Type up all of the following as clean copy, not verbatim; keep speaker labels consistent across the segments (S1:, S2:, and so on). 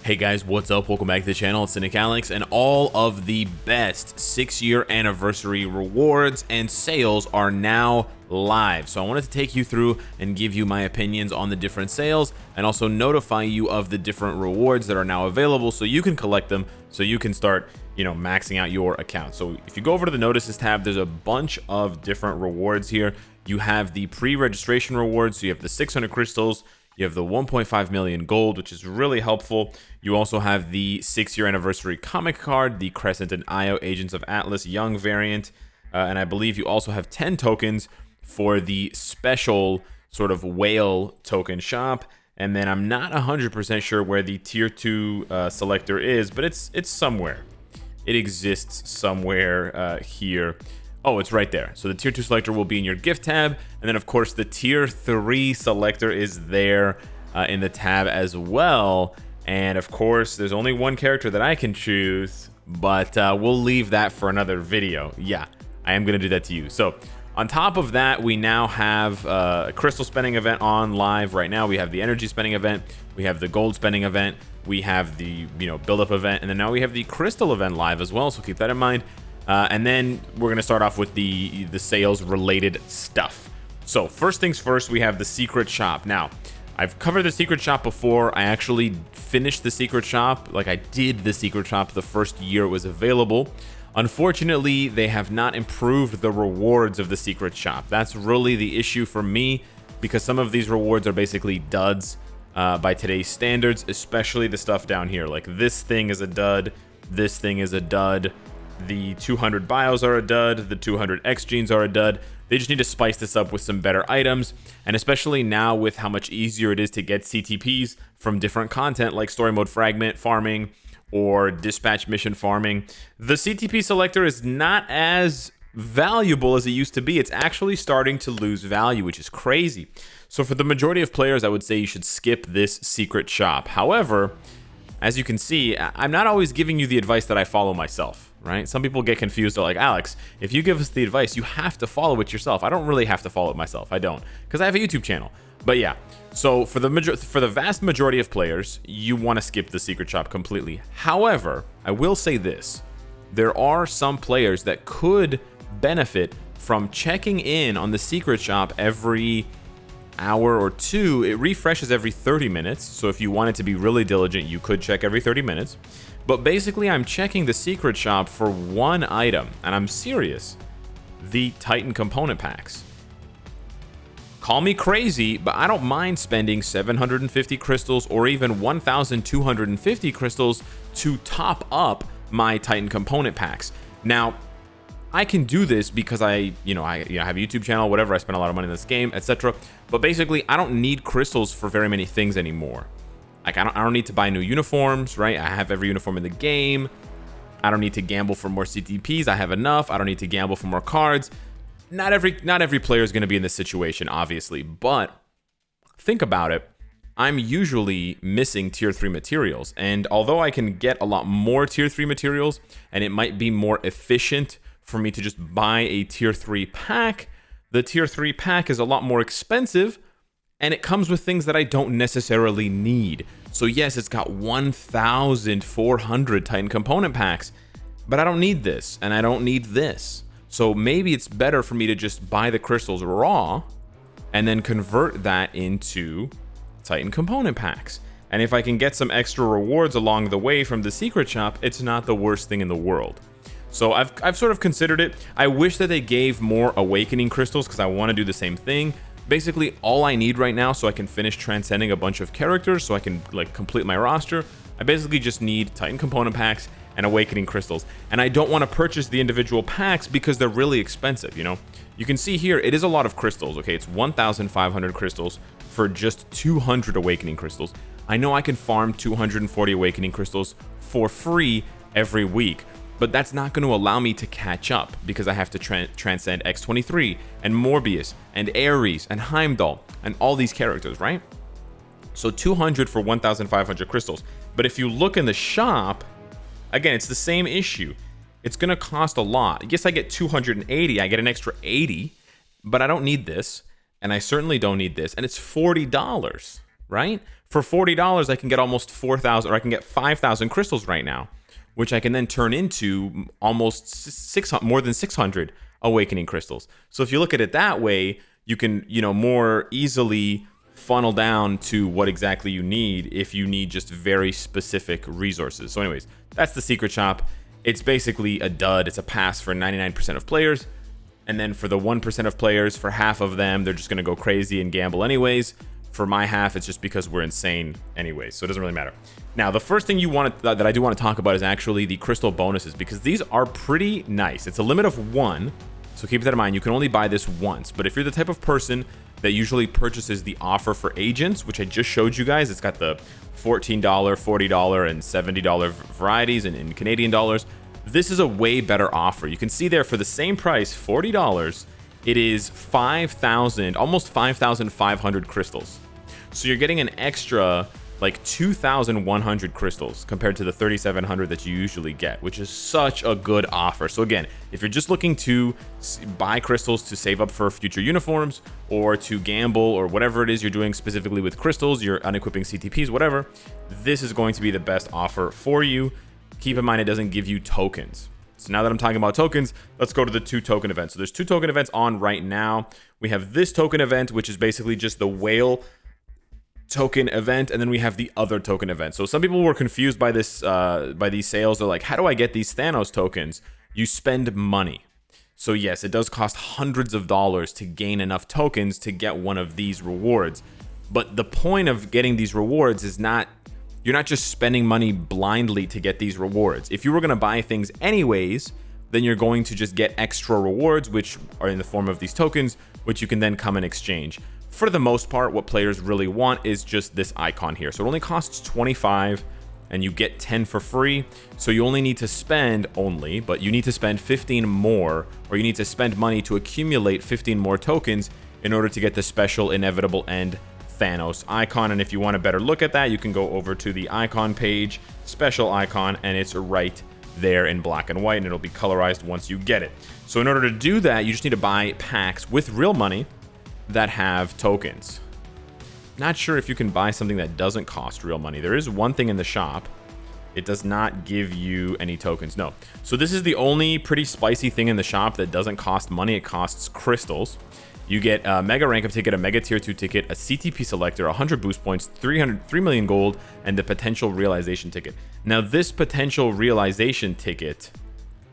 S1: Hey guys, what's up? Welcome back to the channel. It's Cynicalex, and all of the best 6-year anniversary rewards and sales are now live. So I wanted to take you through and give you my opinions on the different sales and also notify you of the different rewards that are now available so you can collect them, so you can start, maxing out your account. So if you go over to the notices tab, there's a bunch of different rewards here. You have the pre-registration rewards, so you have the 600 crystals, you have the 1.5 million gold, which is really helpful. You also have the 6-year anniversary comic card, the Crescent and Io Agents of Atlas Young variant, and I believe you also have 10 tokens for the special sort of whale token shop. And then I'm not 100% sure where the tier 2 selector is, but it's somewhere. It exists somewhere here. Oh, it's right there. So the tier 2 selector will be in your gift tab. And then, of course, the tier 3 selector is there in the tab as well. And, of course, there's only one character that I can choose, but we'll leave that for another video. Yeah, I am going to do that to you. So on top of that, we now have a crystal spending event on live right now. We have the energy spending event. We have the gold spending event. We have the, build-up event. And then now we have the crystal event live as well. So keep that in mind. And then we're going to start off with the sales related stuff. So first things first, we have the secret shop. Now, I've covered the secret shop before. I actually finished the secret shop. Like, I did the secret shop the first year it was available. Unfortunately, they have not improved the rewards of the secret shop. That's really the issue for me, because some of these rewards are basically duds by today's standards, especially the stuff down here. Like, this thing is a dud. This thing is a dud. The 200 bios are a dud. The 200 X genes are a dud. They just need to spice this up with some better items. And especially now with how much easier it is to get CTPs from different content like story mode fragment farming or dispatch mission farming, the CTP selector is not as valuable as it used to be. It's actually starting to lose value, which is crazy. So for the majority of players, I would say you should skip this secret shop. However, as you can see, I'm not always giving you the advice that I follow myself, right? Some people get confused. They're like, Alex, if you give us the advice, you have to follow it yourself. I don't really have to follow it myself. I don't, because I have a YouTube channel. But yeah, so for the vast majority of players, you want to skip the secret shop completely. However, I will say this. There are some players that could benefit from checking in on the secret shop every hour or two. It refreshes every 30 minutes, so if you wanted to be really diligent, you could check every 30 minutes. But basically, I'm checking the secret shop for one item, and I'm serious: the Titan component packs. Call me crazy, but I don't mind spending 750 crystals or even 1,250 crystals to top up my Titan component packs. Now, I can do this because I have a YouTube channel, whatever. I spend a lot of money in this game, etc. But basically, I don't need crystals for very many things anymore. Like, I don't need to buy new uniforms, right? I have every uniform in the game. I don't need to gamble for more CTPs. I have enough. I don't need to gamble for more cards. Not every player is going to be in this situation, obviously. But think about it. I'm usually missing tier 3 materials. And although I can get a lot more tier 3 materials, and it might be more efficient for me to just buy a tier 3 pack, the tier 3 pack is a lot more expensive, and it comes with things that I don't necessarily need. So yes, it's got 1,400 Titan component packs, but I don't need this, and I don't need this. So maybe it's better for me to just buy the crystals raw and then convert that into Titan component packs. And if I can get some extra rewards along the way from the secret shop, it's not the worst thing in the world. So I've sort of considered it. I wish that they gave more awakening crystals, because I want to do the same thing. Basically, all I need right now so I can finish transcending a bunch of characters, so I can complete my roster, I basically just need Titan component packs and awakening crystals. And I don't want to purchase the individual packs because they're really expensive, You can see here, it is a lot of crystals, okay? It's 1,500 crystals for just 200 awakening crystals. I know I can farm 240 awakening crystals for free every week, but that's not going to allow me to catch up because I have to transcend X-23 and Morbius and Ares and Heimdall and all these characters, right? So 200 for 1,500 crystals. But if you look in the shop, again, it's the same issue. It's going to cost a lot. Yes, I get 280. I get an extra 80, but I don't need this. And I certainly don't need this. And it's $40. right? For $40, I can get almost 4,000, or I can get 5,000 crystals right now, which I can then turn into almost 600, more than 600 awakening crystals. So if you look at it that way, you can, more easily funnel down to what exactly you need if you need just very specific resources. So anyways, that's the secret shop. It's basically a dud. It's a pass for 99% of players. And then for the 1% of players, for half of them, they're just going to go crazy and gamble anyways. For my half, it's just because we're insane anyways, so it doesn't really matter. Now, the first thing that I do want to talk about is actually the crystal bonuses, because these are pretty nice. It's a limit of 1, so keep that in mind. You can only buy this once, but if you're the type of person that usually purchases the offer for agents, which I just showed you guys, it's got the $14, $40, and $70 varieties in Canadian dollars. This is a way better offer. You can see there for the same price, $40, it is 5,000, almost 5,500 crystals. So you're getting an extra like 2,100 crystals compared to the 3,700 that you usually get, which is such a good offer. So again, if you're just looking to buy crystals to save up for future uniforms or to gamble or whatever it is you're doing specifically with crystals, you're unequipping CTPs, whatever, this is going to be the best offer for you. Keep in mind, it doesn't give you tokens. So now that I'm talking about tokens, let's go to the 2 token events. So there's 2 token events on right now. We have this token event, which is basically just the whale token event, and then we have the other token event. So some people were confused by this, by these sales. They're like, how do I get these Thanos tokens? You spend money. So yes, it does cost hundreds of dollars to gain enough tokens to get one of these rewards. But the point of getting these rewards is not, you're not just spending money blindly to get these rewards. If you were going to buy things anyways, then you're going to just get extra rewards, which are in the form of these tokens, which you can then come and exchange. For the most part, what players really want is just this icon here. So it only costs 25 and you get 10 for free. So you only need to spend but you need to spend 15 more, or you need to spend money to accumulate 15 more tokens in order to get the special inevitable end Thanos icon. And if you want a better look at that, you can go over to the icon page, special icon, and it's right there in black and white, and it'll be colorized once you get it. So in order to do that, you just need to buy packs with real money that have tokens. Not sure if you can buy something that doesn't cost real money. There is one thing in the shop. It does not give you any tokens. No. So this is the only pretty spicy thing in the shop that doesn't cost money. It costs crystals. You get a mega rank up ticket, a mega tier 2 ticket, a CTP selector, 100 boost points, 3 million gold, and the potential realization ticket. Now this potential realization ticket,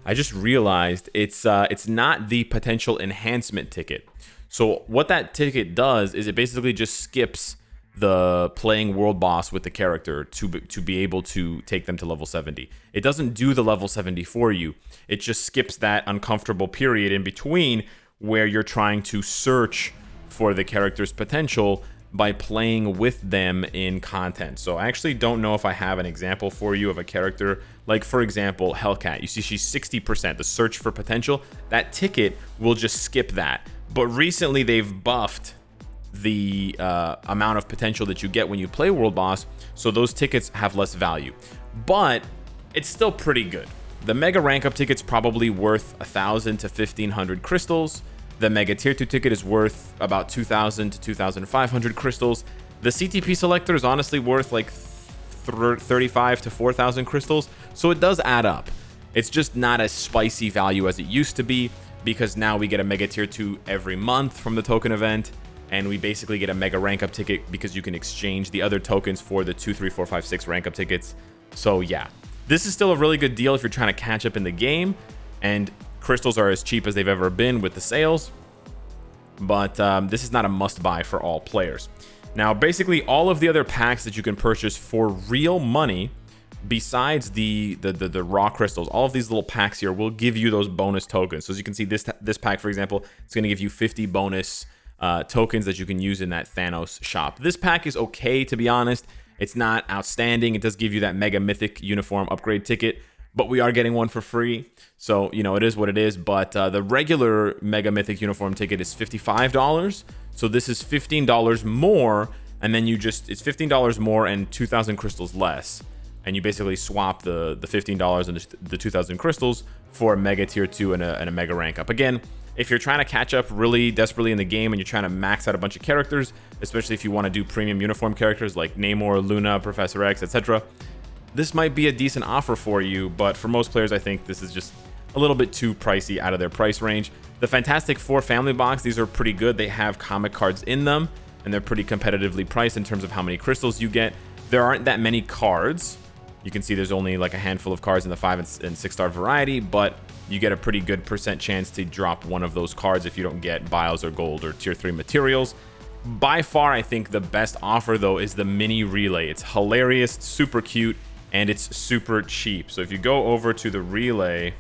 S1: I just realized it's not the potential enhancement ticket. So what that ticket does is it basically just skips the playing world boss with the character to be able to take them to level 70. It doesn't do the level 70 for you. It just skips that uncomfortable period in between where you're trying to search for the character's potential by playing with them in content. So I actually don't know if I have an example for you of a character, like for example, Hellcat. You see she's 60%, the search for potential. That ticket will just skip that. But recently they've buffed the amount of potential that you get when you play World Boss, so those tickets have less value. But it's still pretty good. The Mega Rank Up ticket's probably worth 1,000 to 1,500 crystals. The Mega Tier 2 ticket is worth about 2,000 to 2,500 crystals. The CTP selector is honestly worth like 35 to 4,000 crystals, so it does add up. It's just not as spicy value as it used to be, because now we get a Mega Tier 2 every month from the token event, and we basically get a Mega Rank Up ticket because you can exchange the other tokens for the 2, 3, 4, 5, 6 rank up tickets. So yeah, this is still a really good deal if you're trying to catch up in the game, and crystals are as cheap as they've ever been with the sales, but this is not a must-buy for all players. Now, basically, all of the other packs that you can purchase for real money, besides the raw crystals, all of these little packs here will give you those bonus tokens. So as you can see, this pack, for example, it's going to give you 50 bonus tokens that you can use in that Thanos shop. This pack is okay, to be honest. It's not outstanding. It does give you that Mega Mythic uniform upgrade ticket, but we are getting one for free. So, you know, it is what it is. But the regular Mega Mythic uniform ticket is $55. So this is $15 more. And then it's $15 more and 2,000 crystals less. And you basically swap the $15 and the 2,000 crystals for a Mega Tier 2 and a Mega Rank Up. Again, If you're trying to catch up really desperately in the game and you're trying to max out a bunch of characters, especially if you want to do premium uniform characters like Namor, Luna, Professor X, etc., this might be a decent offer for you, but for most players, I think this is just a little bit too pricey out of their price range. The Fantastic Four family box, these are pretty good. They have comic cards in them, and they're pretty competitively priced in terms of how many crystals you get. There aren't that many cards. You can see there's only like a handful of cards in the 5 and 6 star variety, but you get a pretty good % chance to drop one of those cards if you don't get Biles or Gold or Tier 3 materials. By far, I think the best offer, though, is the mini relay. It's hilarious, super cute, and it's super cheap. So if you go over to the relay,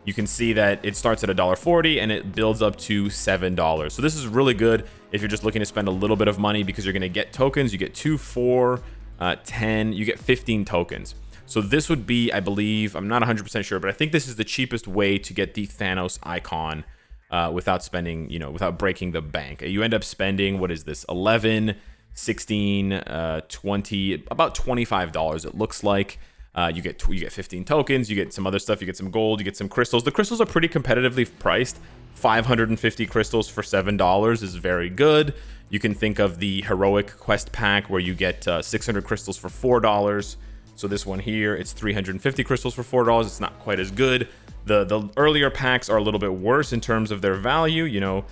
S1: you can see that it starts at $1.40 and it builds up to $7. So this is really good if you're just looking to spend a little bit of money, because you're going to get tokens. You get 2, 4, 10, you get 15 tokens. So this would be, I believe, I'm not 100% sure, but I think this is the cheapest way to get the Thanos icon without spending, without breaking the bank. You end up spending, what is this, 11, 16, 20, about $25 it looks like. You get 15 tokens, you get some other stuff, you get some gold, you get some crystals. The crystals are pretty competitively priced. 550 crystals for $7 is very good. You can think of the heroic quest pack where you get 600 crystals for $4. So this one here, it's 350 crystals for $4. It's not quite as good. The earlier packs are a little bit worse in terms of their value.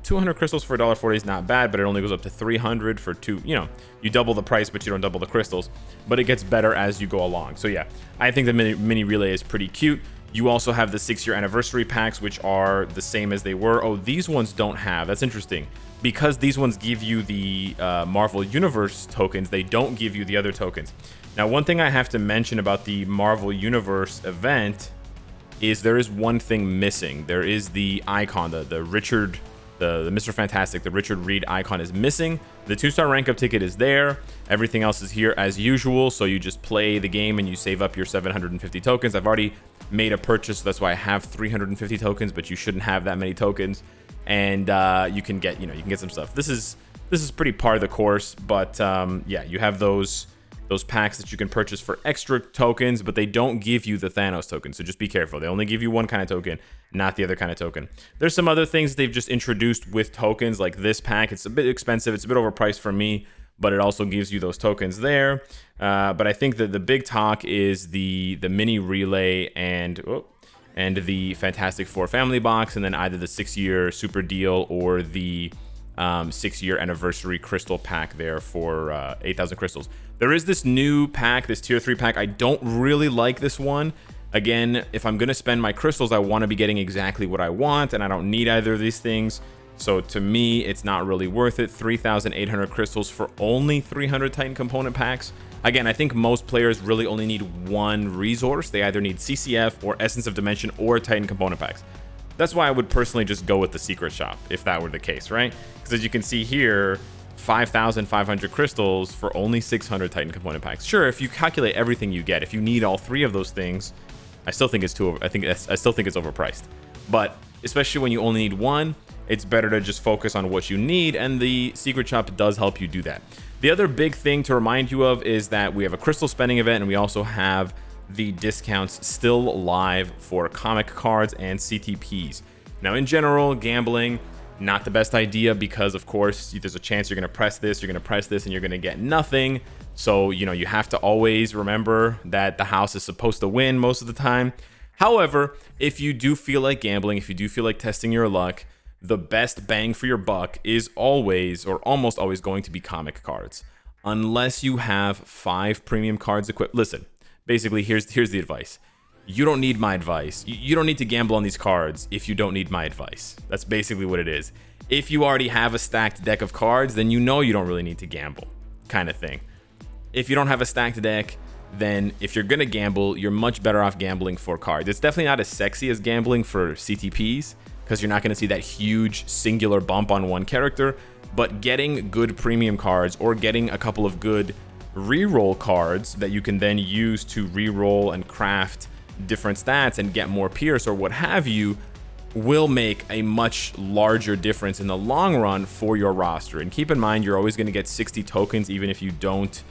S1: 200 crystals for $1.40 is not bad, but it only goes up to 300 for two. You double the price, but you don't double the crystals. But it gets better as you go along. So yeah, I think the mini relay is pretty cute. You also have the 6-year anniversary packs, which are the same as they were. Oh, these ones don't have. That's interesting. Because these ones give you the Marvel Universe tokens, they don't give you the other tokens. Now, one thing I have to mention about the Marvel Universe event is there is one thing missing. There is the icon, the Mr. Fantastic, the Richard Reed icon is missing. The 2-star rank up ticket is there. Everything else is here as usual. So you just play the game and you save up your 750 tokens. I've already made a purchase. That's why I have 350 tokens, but you shouldn't have that many tokens. And you can get, you can get some stuff. This is pretty par of the course, but yeah, you have those packs that you can purchase for extra tokens, but they don't give you the Thanos token. So just be careful. They only give you one kind of token, not the other kind of token. There's some other things they've just introduced with tokens, like this pack. It's a bit expensive. It's a bit overpriced for me, but it also gives you those tokens there. But I think that the big talk is the mini relay and the Fantastic Four family box, and then either the 6-year super deal or the 6-year anniversary crystal pack there for 8,000 crystals. There is this new pack, this tier 3 pack. I don't really like this one. Again, if I'm going to spend my crystals, I want to be getting exactly what I want, and I don't need either of these things. So to me, it's not really worth it. 3,800 crystals for only 300 Titan component packs. Again, I think most players really only need one resource. They either need CCF or Essence of Dimension or Titan component packs. That's why I would personally just go with the secret shop if that were the case, right? Because as you can see here, 5,500 crystals for only 600 Titan component packs. Sure, if you calculate everything you get, if you need all 3 of those things, I still think it's overpriced. But especially when you only need one, it's better to just focus on what you need, and the secret shop does help you do that. The other big thing to remind you of is that we have a crystal spending event, and we also have the discounts still live for comic cards and CTPs. Now, in general, gambling, not the best idea, because of course there's a chance you're going to press this, and you're going to get nothing. So, you have to always remember that the house is supposed to win most of the time. However, if you do feel like gambling, if you do feel like testing your luck, the best bang for your buck is always, or almost always, going to be comic cards. Unless you have 5 premium cards equipped. Listen, basically, here's the advice. You don't need my advice. You don't need to gamble on these cards if you don't need my advice. That's basically what it is. If you already have a stacked deck of cards, then you don't really need to gamble, kind of thing. If you don't have a stacked deck, then if you're going to gamble, you're much better off gambling for cards. It's definitely not as sexy as gambling for CTPs, because you're not going to see that huge singular bump on one character, but getting good premium cards or getting a couple of good reroll cards that you can then use to reroll and craft different stats and get more pierce or what have you will make a much larger difference in the long run for your roster. And keep in mind, you're always going to get 60 tokens even if you don't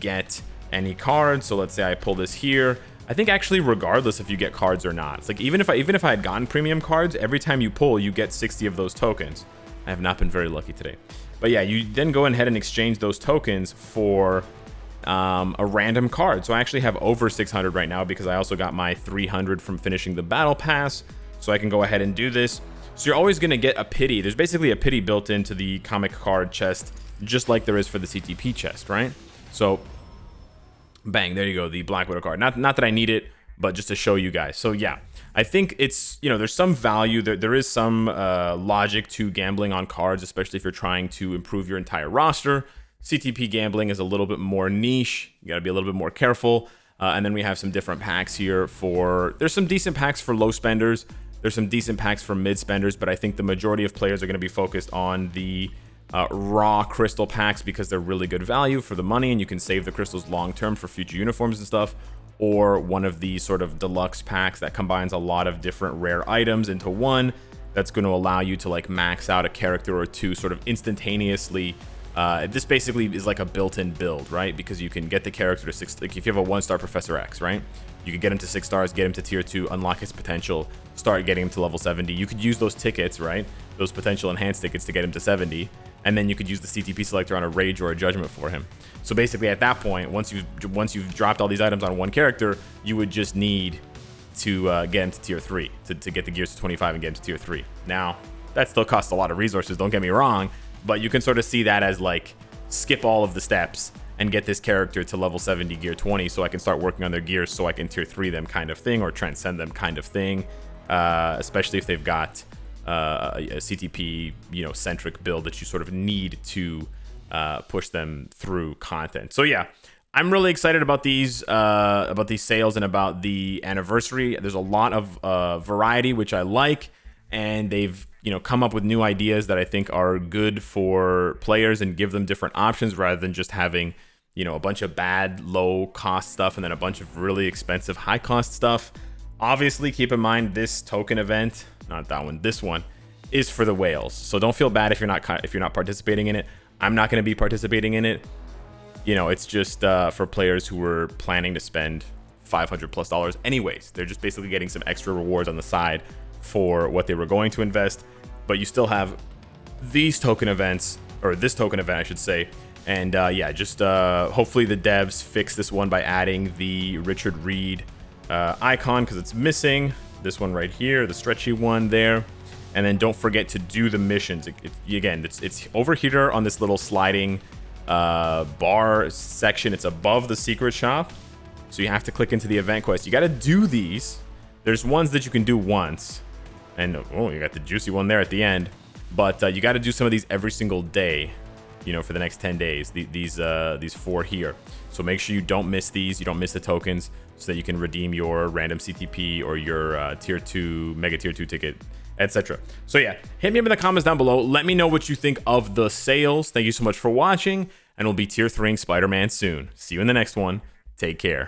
S1: get any cards. So let's say I pull this here, I think actually regardless if you get cards or not. It's like even if I had gotten premium cards, every time you pull, you get 60 of those tokens. I have not been very lucky today. But yeah, you then go ahead and exchange those tokens for a random card. So I actually have over 600 right now because I also got my 300 from finishing the battle pass. So I can go ahead and do this. So you're always going to get a pity. There's basically a pity built into the comic card chest, just like there is for the CTP chest, right? So bang, there you go, the Black Widow card. Not that I need it, but just to show you guys. So yeah, I think it's, you know, there's some value, there is some logic to gambling on cards, especially if you're trying to improve your entire roster. CTP gambling is a little bit more niche. You got to be a little bit more careful. And then we have some different packs here there's some decent packs for low spenders. There's some decent packs for mid spenders, but I think the majority of players are going to be focused on the raw crystal packs because they're really good value for the money and you can save the crystals long term for future uniforms and stuff, or one of these sort of deluxe packs that combines a lot of different rare items into one that's going to allow you to like max out a character or two sort of instantaneously. This basically is like a built-in build, right? Because you can get the character to 6, like if you have a 1-star Professor X, right? You can get him to 6 stars, get him to tier 2, unlock his potential, start getting him to level 70. You could use those tickets, right? Those potential enhanced tickets to get him to 70. And then you could use the CTP selector on a Rage or a Judgment for him. So basically at that point, once you've dropped all these items on one character, you would just need to get him to tier 3, to get the gears to 25 and get him to tier 3. Now, that still costs a lot of resources, don't get me wrong, but you can sort of see that as like, skip all of the steps and get this character to level 70 gear 20 so I can start working on their gears so I can tier 3 them kind of thing, or transcend them kind of thing, especially if they've got a CTP, you know, centric build that you sort of need to push them through content. So yeah, I'm really excited about these sales and about the anniversary. There's a lot of variety, which I like, and they've, you know, come up with new ideas that I think are good for players and give them different options rather than just having, you know, a bunch of bad low cost stuff and then a bunch of really expensive high cost stuff. Obviously, keep in mind this token event, not that one, this one is for the whales. So don't feel bad if you're not participating in it. I'm not going to be participating in it. You know, it's just for players who were planning to spend $500+ anyways. They're just basically getting some extra rewards on the side for what they were going to invest. But you still have these token events, or this token event, I should say. And yeah, just hopefully the devs fix this one by adding the Richard Reed icon, because it's missing. This one right here, the stretchy one there. And then don't forget to do the missions. Again, it's over here on this little sliding bar section. It's above the secret shop. So you have to click into the event quest. You got to do these. There's ones that you can do once. And oh, you got the juicy one there at the end. But you got to do some of these every single day, you know, for the next 10 days. These 4 here. So make sure you don't miss these. You don't miss the tokens, so that you can redeem your random CTP or your tier 2, mega tier 2 ticket, etc. So yeah, hit me up in the comments down below. Let me know what you think of the sales. Thank you so much for watching, and we'll be tier 3ing Spider-Man soon. See you in the next one. Take care.